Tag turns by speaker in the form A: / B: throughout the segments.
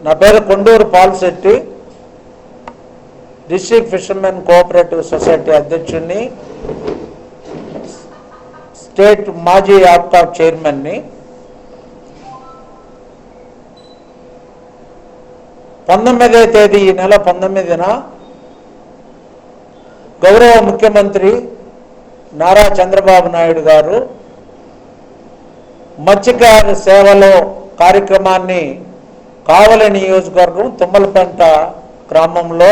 A: నా పేరు Konduru Palshetti, district fishermen cooperative society అధ్యక్షుడిని, స్టేట్ మాజీ ఆప్కాబ్ చైర్మన్ని. 19వ తేదీ ఈ నెల 19న గౌరవ ముఖ్యమంత్రి నారా చంద్రబాబు నాయుడు గారు మత్స్యకార సేవలో కార్యక్రమాన్ని కావలి నియోజకవర్గం తుమ్మలపేంట గ్రామంలో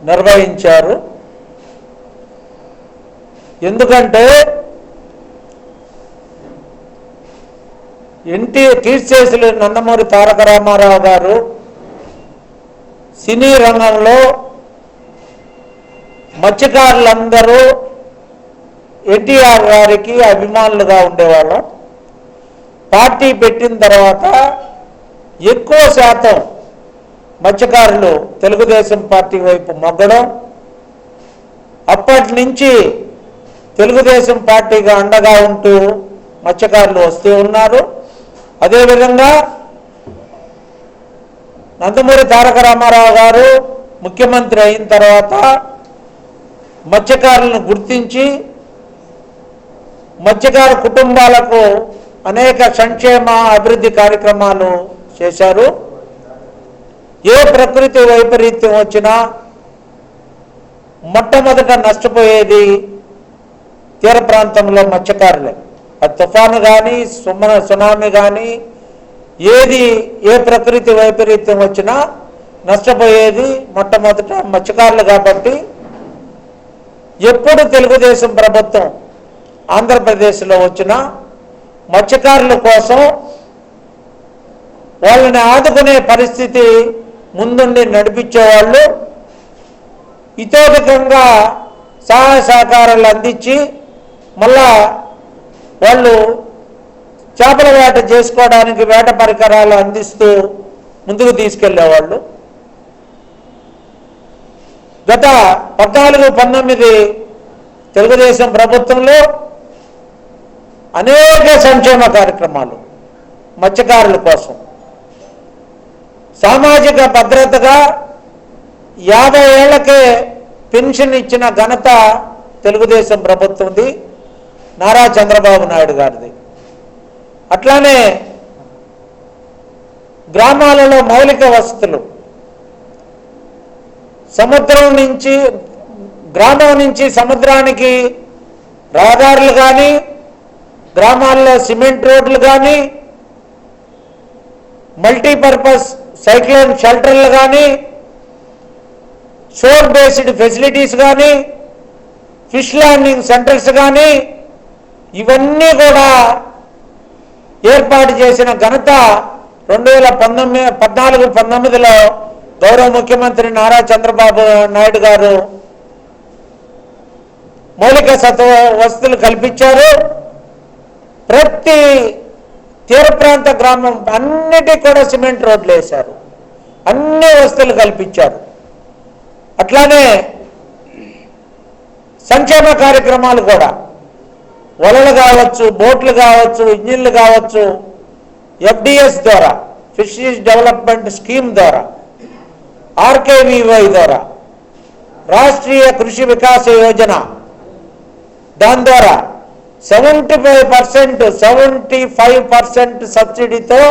A: నిర్వహించారు. ఎందుకంటే కీర్తిశేషులు నందమూరి తారక రామారావు గారు సినీ రంగంలో మత్స్యకారులందరూ ఎన్టీఆర్ గారికి అభిమానులుగా ఉండేవాళ్ళం. పార్టీ పెట్టిన తర్వాత ఎక్కువ శాతం మత్స్యకారులు తెలుగుదేశం పార్టీ వైపు మొగ్గడం, అప్పటి నుంచి తెలుగుదేశం పార్టీగా అండగా ఉంటూ మత్స్యకారులు వస్తూ ఉన్నారు. అదేవిధంగా నందమూరి తారక రామారావు గారు ముఖ్యమంత్రి అయిన తర్వాత మత్స్యకారులను గుర్తించి మత్స్యకార కుటుంబాలకు అనేక సంక్షేమ అభివృద్ధి కార్యక్రమాలు చేశారు. ఏ ప్రకృతి వైపరీత్యం వచ్చినా మొట్టమొదట నష్టపోయేది తీర ప్రాంతంలో మత్స్యకారులే. అది తుఫాను కానీ సునామీ కానీ ఏ ప్రకృతి వైపరీత్యం వచ్చినా నష్టపోయేది మొట్టమొదట మత్స్యకారులు. కాబట్టి ఎప్పుడు తెలుగుదేశం ప్రభుత్వం ఆంధ్రప్రదేశ్లో వచ్చినా మత్స్యకారుల కోసం వాళ్ళని ఆదుకునే పరిస్థితి ముందుండి నడిపించేవాళ్ళు. ఇతోధికంగా సహాయ సహకారాలు అందించి మళ్ళా వాళ్ళు చేపల వేట చేసుకోవడానికి వేట పరికరాలు అందిస్తూ ముందుకు తీసుకెళ్లేవాళ్ళు. గత 14-19 తెలుగుదేశం ప్రభుత్వంలో అనేక సంక్షేమ కార్యక్రమాలు మత్స్యకారుల కోసం, సామాజిక భద్రతగా 50 ఏళ్లకే పెన్షన్ ఇచ్చిన ఘనత తెలుగుదేశం ప్రభుత్వంది, నారా చంద్రబాబు నాయుడు గారిది. అట్లానే గ్రామాలలో మౌలిక వసతులు, గ్రామం నుంచి సముద్రానికి రహదారులు కానీ, గ్రామాల్లో సిమెంట్ రోడ్లు కానీ, మల్టీపర్పస్ సైక్లోన్ షెల్టర్లు కానీ, షోర్ బేస్డ్ ఫెసిలిటీస్ కానీ, ఫిష్ ల్యాండింగ్ సెంటర్స్ కానీ, ఇవన్నీ కూడా ఏర్పాటు చేసిన ఘనత 2014-19లో గౌరవ ముఖ్యమంత్రి నారా చంద్రబాబు నాయుడు గారు మౌలిక వసతులు కల్పించారు. ప్రతి తీర ప్రాంత గ్రామం అన్నిటికీ కూడా సిమెంట్ రోడ్లు వేశారు, అన్ని వసతులు కల్పించారు. అట్లానే సంక్షేమ కార్యక్రమాలు కూడా వలలు కావచ్చు, బోట్లు కావచ్చు, ఇంజిన్లు కావచ్చు, FDS ద్వారా, ఫిషరీస్ డెవలప్మెంట్ స్కీమ్ ద్వారా, RKVY ద్వారా, రాష్ట్రీయ కృషి వికాస యోజన, దాని ద్వారా 75% సబ్సిడీతో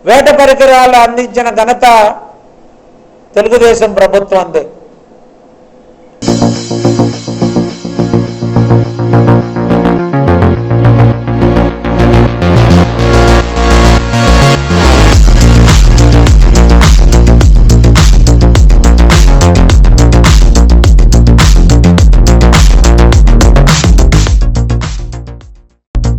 A: వేట పరికరాలు అందించిన ఘనత తెలుగుదేశం ప్రభుత్వం అందే.